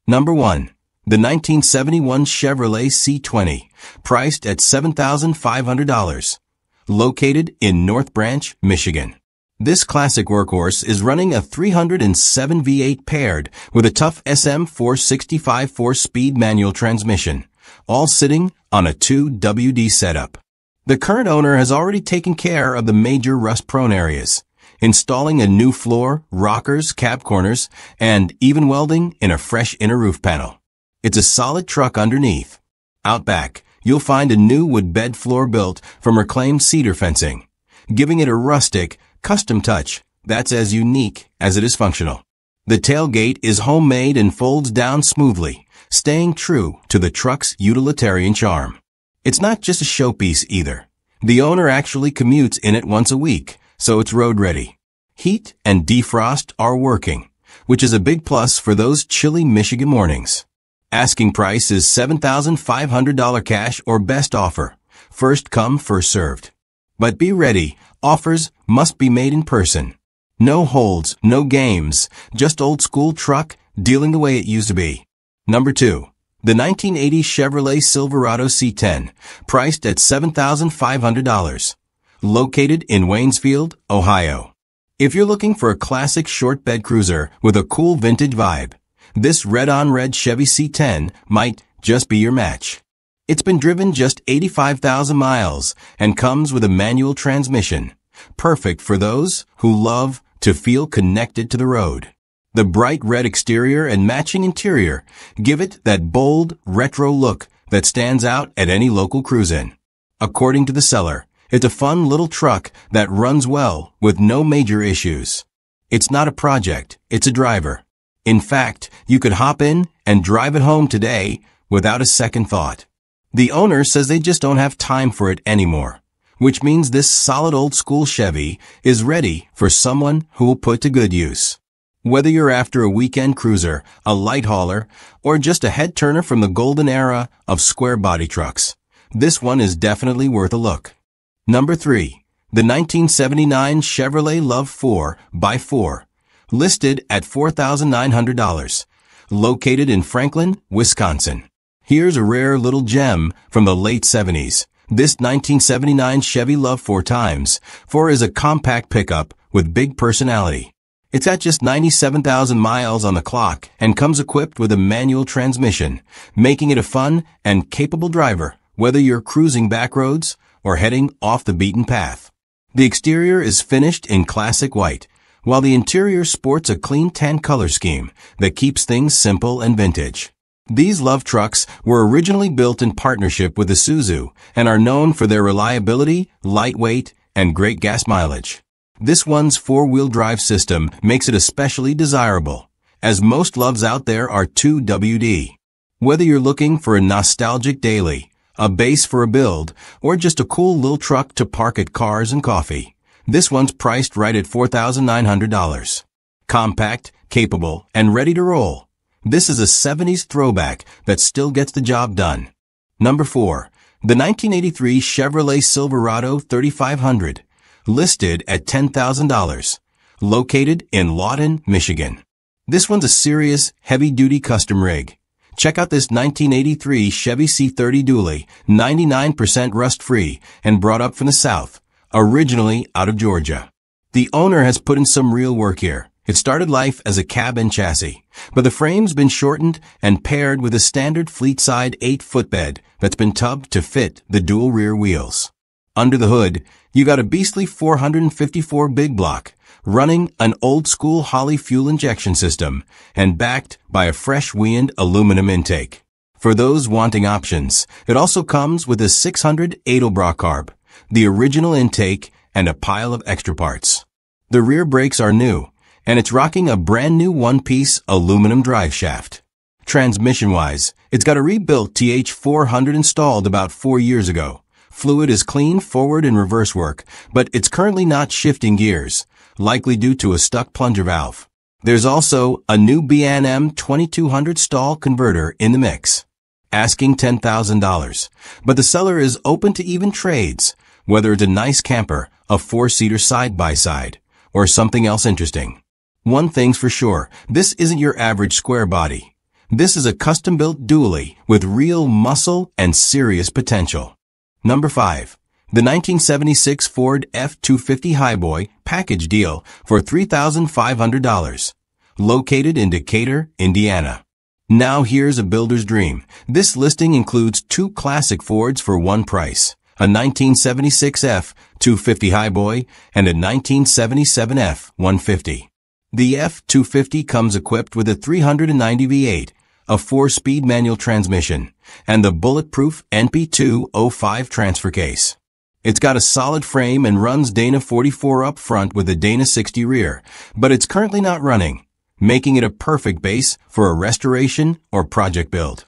Number 1. The 1971 Chevrolet C20, priced at $7,500. Located in North Branch, Michigan. This classic workhorse is running a 307 V8 paired with a tough SM465 4-speed manual transmission, all sitting on a 2WD setup. The current owner has already taken care of the major rust-prone areas, installing a new floor, rockers, cab corners, and even welding in a fresh inner roof panel. It's a solid truck underneath. Out back, you'll find a new wood bed floor built from reclaimed cedar fencing, giving it a rustic, custom touch that's as unique as it is functional. The tailgate is homemade and folds down smoothly, staying true to the truck's utilitarian charm. It's not just a showpiece either. The owner actually commutes in it once a week, so it's road ready. Heat and defrost are working, which is a big plus for those chilly Michigan mornings. Asking price is $7,500 cash or best offer. First come, first served. But be ready, offers must be made in person. No holds, no games, just old school truck dealing the way it used to be. Number 2. The 1980 Chevrolet Silverado C10, priced at $7,500. Located in Waynesfield, Ohio. If you're looking for a classic short bed cruiser with a cool vintage vibe, this red-on-red Chevy C10 might just be your match. It's been driven just 85,000 miles and comes with a manual transmission, perfect for those who love to feel connected to the road. The bright red exterior and matching interior give it that bold, retro look that stands out at any local cruise-in. According to the seller, it's a fun little truck that runs well with no major issues. It's not a project, it's a driver. In fact, you could hop in and drive it home today without a second thought. The owner says they just don't have time for it anymore, which means this solid old school Chevy is ready for someone who will put to good use. Whether you're after a weekend cruiser, a light hauler, or just a head turner from the golden era of square body trucks, this one is definitely worth a look. Number 3. The 1979 Chevrolet Love 4x4, listed at $4,900, located in Franklin, Wisconsin. Here's a rare little gem from the late 70s. This 1979 Chevy Love 4x4 is a compact pickup with big personality. It's at just 97,000 miles on the clock and comes equipped with a manual transmission, making it a fun and capable driver, whether you're cruising back roads or heading off the beaten path. The exterior is finished in classic white, while the interior sports a clean tan color scheme that keeps things simple and vintage. These Love trucks were originally built in partnership with Isuzu and are known for their reliability, lightweight, and great gas mileage. This one's four-wheel drive system makes it especially desirable, as most Loves out there are 2WD. Whether you're looking for a nostalgic daily, a base for a build, or just a cool little truck to park at Cars and Coffee, this one's priced right at $4,900. Compact, capable, and ready to roll. This is a 70s throwback that still gets the job done. Number 4. The 1983 Chevrolet Silverado 3500, listed at $10,000, located in Lawton, Michigan. This one's a serious, heavy-duty custom rig. Check out this 1983 Chevy C30 Dually, 99% rust-free and brought up from the South, originally out of Georgia. The owner has put in some real work here. It started life as a cab and chassis, but the frame's been shortened and paired with a standard fleet-side 8-foot bed that's been tubbed to fit the dual rear wheels. Under the hood, you got a beastly 454 big block, running an old-school Holley fuel injection system and backed by a fresh wind aluminum intake. For those wanting options, it also comes with a 600 Edelbrock carb, the original intake, and a pile of extra parts. The rear brakes are new, and it's rocking a brand new one-piece aluminum drive shaft. Transmission-wise, it's got a rebuilt TH400 installed about 4 years ago. Fluid is clean forward and reverse work, but it's currently not shifting gears, likely due to a stuck plunger valve. There's also a new B&M 2200 stall converter in the mix. Asking $10,000, but the seller is open to even trades, whether it's a nice camper, a 4-seater side-by-side, or something else interesting. One thing's for sure, this isn't your average square body. This is a custom-built dually with real muscle and serious potential. Number 5. The 1976 Ford F-250 Highboy package deal for $3,500. Located in Decatur, Indiana. Now here's a builder's dream. This listing includes two classic Fords for one price. A 1976 F-250 Highboy and a 1977 F-150. The F-250 comes equipped with a 390 V8, a 4-speed manual transmission, and the bulletproof NP205 transfer case. It's got a solid frame and runs Dana 44 up front with a Dana 60 rear, but it's currently not running, making it a perfect base for a restoration or project build.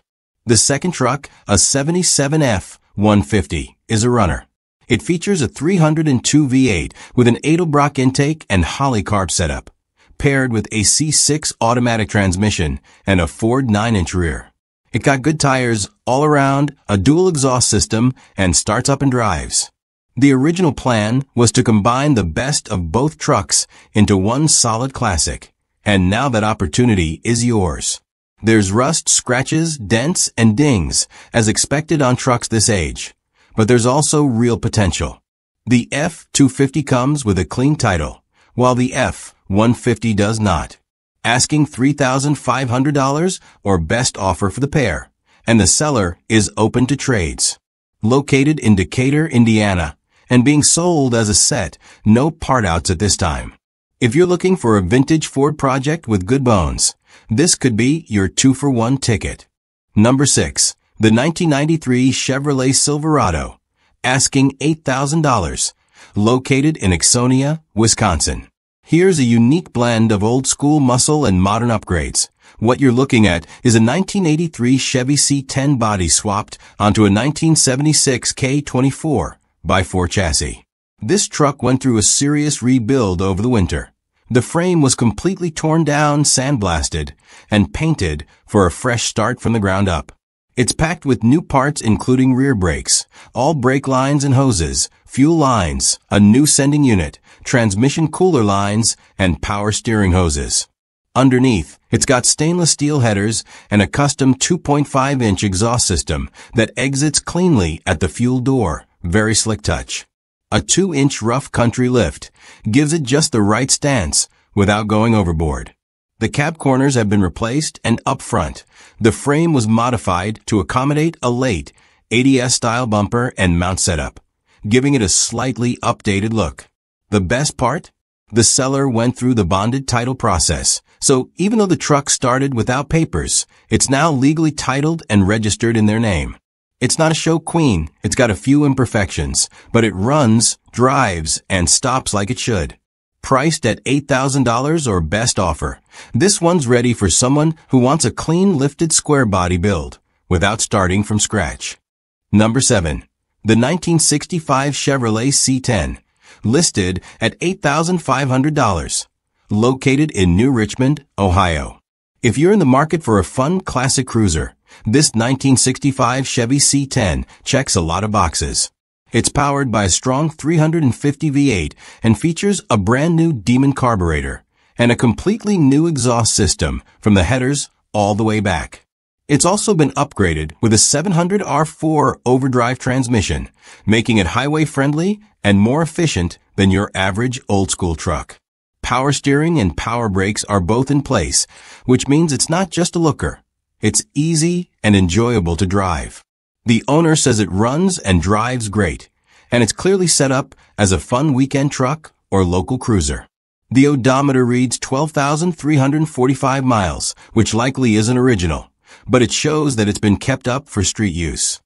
The second truck, a 77 F-150, is a runner. It features a 302 V8 with an Edelbrock intake and Holley carb setup, paired with a C6 automatic transmission and a Ford 9-inch rear. It got good tires all around, a dual exhaust system, and starts up and drives. The original plan was to combine the best of both trucks into one solid classic, and now that opportunity is yours. There's rust, scratches, dents, and dings, as expected on trucks this age, but there's also real potential. The F-250 comes with a clean title, while the F-150 does not. Asking $3,500 or best offer for the pair, and the seller is open to trades. Located in Decatur, Indiana, and being sold as a set, no part outs at this time. If you're looking for a vintage Ford project with good bones, this could be your 2-for-1 ticket. Number 6. The 1993 Chevrolet Silverado, asking $8,000, located in Ixonia, Wisconsin. Here's a unique blend of old-school muscle and modern upgrades. What you're looking at is a 1983 Chevy C10 body swapped onto a 1976 K24 by 4 chassis. This truck went through a serious rebuild over the winter. The frame was completely torn down, sandblasted, and painted for a fresh start from the ground up. It's packed with new parts including rear brakes, all brake lines and hoses, fuel lines, a new sending unit, transmission cooler lines, and power steering hoses. Underneath, it's got stainless steel headers and a custom 2.5-inch exhaust system that exits cleanly at the fuel door. Very slick touch. A 2-inch rough country lift gives it just the right stance without going overboard. The cab corners have been replaced, and up front, the frame was modified to accommodate a late ADS-style bumper and mount setup, giving it a slightly updated look. The best part? The seller went through the bonded title process, so even though the truck started without papers, it's now legally titled and registered in their name. It's not a show queen, it's got a few imperfections, but it runs, drives, and stops like it should. Priced at $8,000 or best offer, this one's ready for someone who wants a clean lifted square body build without starting from scratch. Number 7. The 1965 Chevrolet C10, listed at $8,500, located in New Richmond, Ohio. If you're in the market for a fun classic cruiser, this 1965 Chevy C10 checks a lot of boxes. It's powered by a strong 350 V8 and features a brand new Demon carburetor and a completely new exhaust system from the headers all the way back. It's also been upgraded with a 700 R4 overdrive transmission, making it highway friendly and more efficient than your average old-school truck. Power steering and power brakes are both in place, which means it's not just a looker. It's easy and enjoyable to drive. The owner says it runs and drives great, and it's clearly set up as a fun weekend truck or local cruiser. The odometer reads 12,345 miles, which likely isn't original, but it shows that it's been kept up for street use.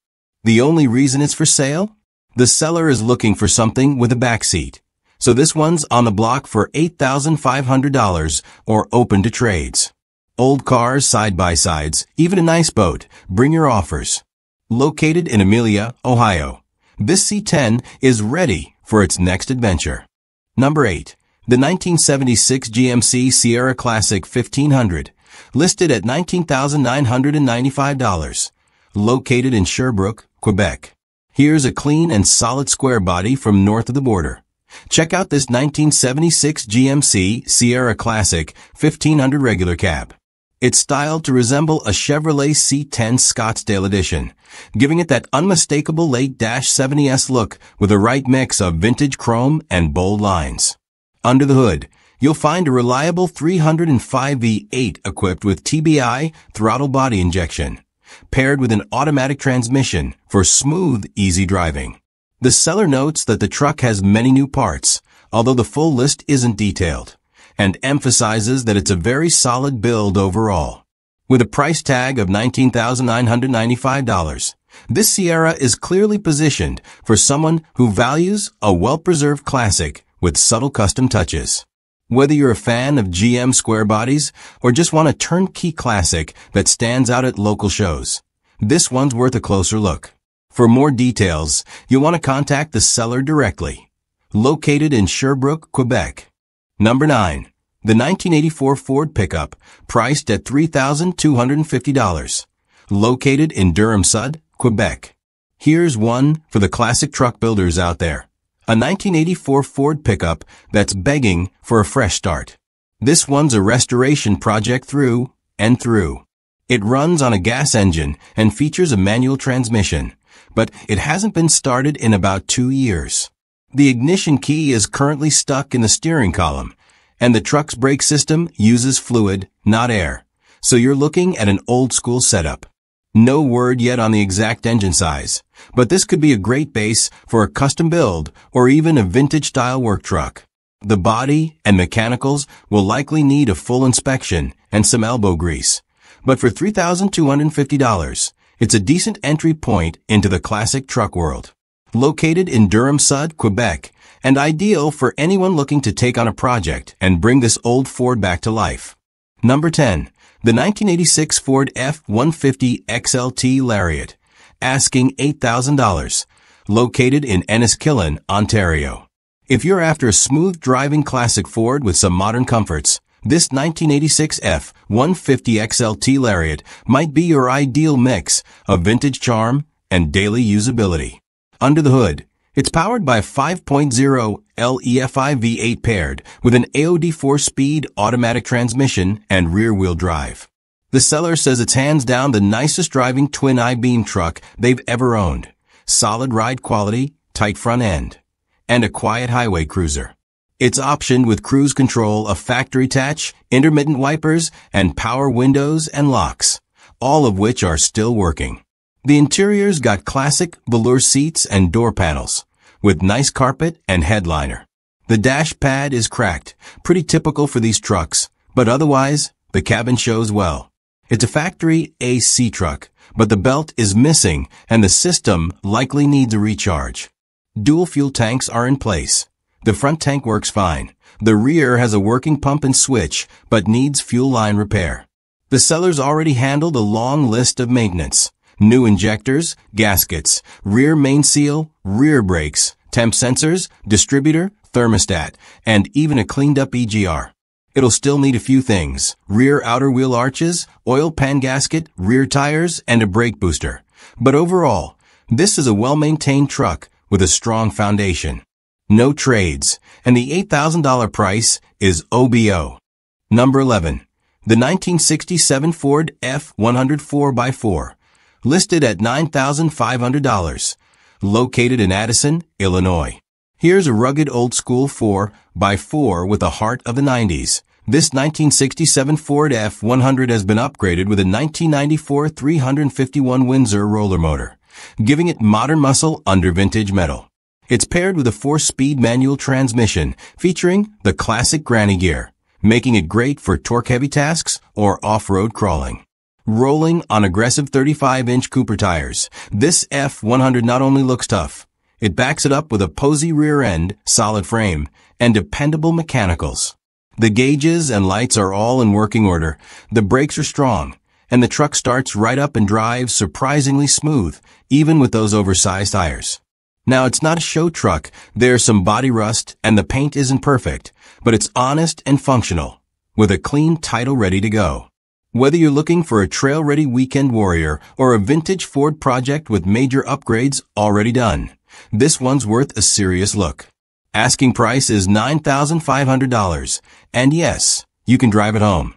The only reason it's for sale? The seller is looking for something with a back seat, so this one's on the block for $8,500 or open to trades. Old cars, side-by-sides, even a nice boat, bring your offers. Located in Amelia, Ohio, this C10 is ready for its next adventure. Number 8. The 1976 GMC Sierra Classic 1500, listed at $19,995, located in Sherbrooke, Quebec. Here's a clean and solid square body from north of the border. Check out this 1976 GMC Sierra Classic 1500 regular cab. It's styled to resemble a Chevrolet C10 Scottsdale edition, giving it that unmistakable late-70s look with the right mix of vintage chrome and bold lines. Under the hood, you'll find a reliable 305 V8 equipped with TBI throttle body injection, paired with an automatic transmission for smooth, easy driving. The seller notes that the truck has many new parts, although the full list isn't detailed, and emphasizes that it's a very solid build overall. With a price tag of $19,995, this Sierra is clearly positioned for someone who values a well-preserved classic with subtle custom touches. Whether you're a fan of GM square bodies or just want a turnkey classic that stands out at local shows, this one's worth a closer look. For more details, you'll want to contact the seller directly. Located in Sherbrooke, Quebec. Number 9. The 1984 Ford pickup, priced at $3,250. Located in Durham-Sud, Quebec. Here's one for the classic truck builders out there. A 1984 Ford pickup that's begging for a fresh start. This one's a restoration project through and through. It runs on a gas engine and features a manual transmission, but it hasn't been started in about 2 years. The ignition key is currently stuck in the steering column, and the truck's brake system uses fluid, not air, so you're looking at an old-school setup. No word yet on the exact engine size, but this could be a great base for a custom build or even a vintage-style work truck. The body and mechanicals will likely need a full inspection and some elbow grease, but for $3,250, it's a decent entry point into the classic truck world. Located in Durham-Sud, Quebec, and ideal for anyone looking to take on a project and bring this old Ford back to life. Number 10. The 1986 Ford F-150 XLT Lariat, asking $8,000, located in Enniskillen, Ontario. If you're after a smooth driving classic Ford with some modern comforts, this 1986 F-150 XLT Lariat might be your ideal mix of vintage charm and daily usability. Under the hood, it's powered by a 5.0 LEFI V8 paired with an AOD 4-speed automatic transmission and rear-wheel drive. The seller says it's hands down the nicest driving twin I-beam truck they've ever owned. Solid ride quality, tight front end, and a quiet highway cruiser. It's optioned with cruise control, a factory attach, intermittent wipers, and power windows and locks, all of which are still working. The interior's got classic velour seats and door panels, with nice carpet and headliner. The dash pad is cracked, pretty typical for these trucks, but otherwise, the cabin shows well. It's a factory AC truck, but the belt is missing and the system likely needs a recharge. Dual fuel tanks are in place. The front tank works fine. The rear has a working pump and switch, but needs fuel line repair. The seller's already handled a long list of maintenance. New injectors, gaskets, rear main seal, rear brakes, temp sensors, distributor, thermostat, and even a cleaned-up EGR. It'll still need a few things: rear outer wheel arches, oil pan gasket, rear tires, and a brake booster. But overall, this is a well-maintained truck with a strong foundation. No trades, and the $8,000 price is OBO. Number 11. The 1967 Ford F-100 4x4. Listed at $9,500, located in Addison, Illinois. Here's a rugged old-school 4x4 with the heart of the 90s. This 1967 Ford F-100 has been upgraded with a 1994 351 Windsor roller motor, giving it modern muscle under vintage metal. It's paired with a 4-speed manual transmission featuring the classic granny gear, making it great for torque-heavy tasks or off-road crawling. Rolling on aggressive 35-inch Cooper tires, this F-100 not only looks tough, it backs it up with a posy rear end, solid frame, and dependable mechanicals. The gauges and lights are all in working order, the brakes are strong, and the truck starts right up and drives surprisingly smooth, even with those oversized tires. Now, it's not a show truck. There's some body rust, and the paint isn't perfect, but it's honest and functional, with a clean title ready to go. Whether you're looking for a trail-ready weekend warrior or a vintage Ford project with major upgrades already done, this one's worth a serious look. Asking price is $9,500, and yes, you can drive it home.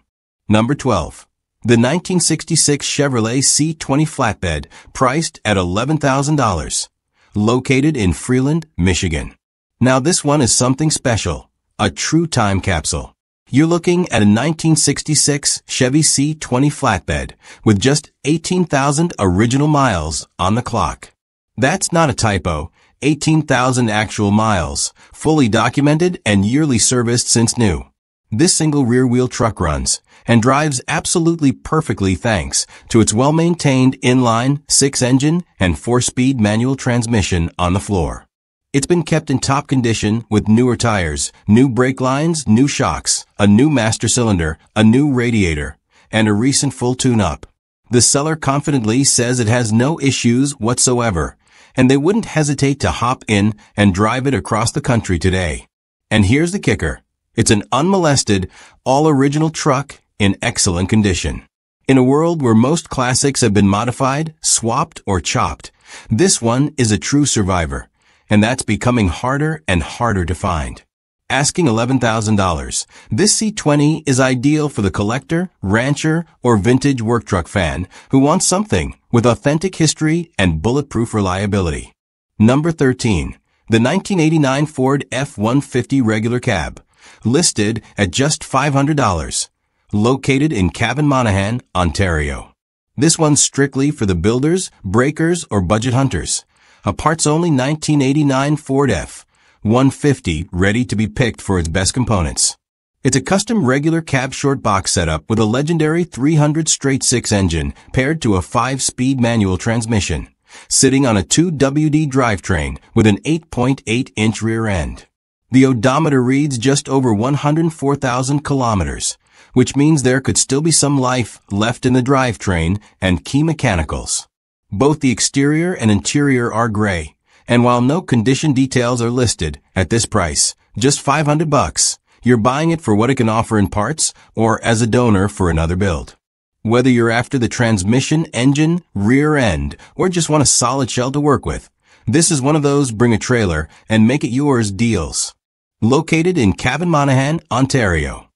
Number 12. The 1966 Chevrolet C20 flatbed, priced at $11,000. Located in Freeland, Michigan. Now this one is something special. A true time capsule. You're looking at a 1966 Chevy C20 flatbed with just 18,000 original miles on the clock. That's not a typo. 18,000 actual miles, fully documented and yearly serviced since new. This single rear-wheel truck runs and drives absolutely perfectly thanks to its well-maintained inline 6-engine and 4-speed manual transmission on the floor. It's been kept in top condition with newer tires, new brake lines, new shocks, a new master cylinder, a new radiator, and a recent full tune-up. The seller confidently says it has no issues whatsoever, and they wouldn't hesitate to hop in and drive it across the country today. And here's the kicker. It's an unmolested, all-original truck in excellent condition. In a world where most classics have been modified, swapped, or chopped, this one is a true survivor, and that's becoming harder and harder to find. Asking $11,000, this C20 is ideal for the collector, rancher, or vintage work truck fan who wants something with authentic history and bulletproof reliability. Number 13. The 1989 Ford F-150 regular cab, listed at just $500. Located in Cavan-Monaghan, Ontario. This one's strictly for the builders, breakers, or budget hunters. A parts-only 1989 Ford F-150 ready to be picked for its best components. It's a custom regular cab short box setup with a legendary 300 straight 6 engine paired to a 5-speed manual transmission, sitting on a 2WD drivetrain with an 8.8-inch rear end. The odometer reads just over 104,000 kilometers, which means there could still be some life left in the drivetrain and key mechanicals. Both the exterior and interior are gray, and while no condition details are listed at this price, just $500, you're buying it for what it can offer in parts or as a donor for another build. Whether you're after the transmission, engine, rear end, or just want a solid shell to work with, this is one of those bring a trailer and make it yours deals. Located in Cavan-Monaghan, Ontario.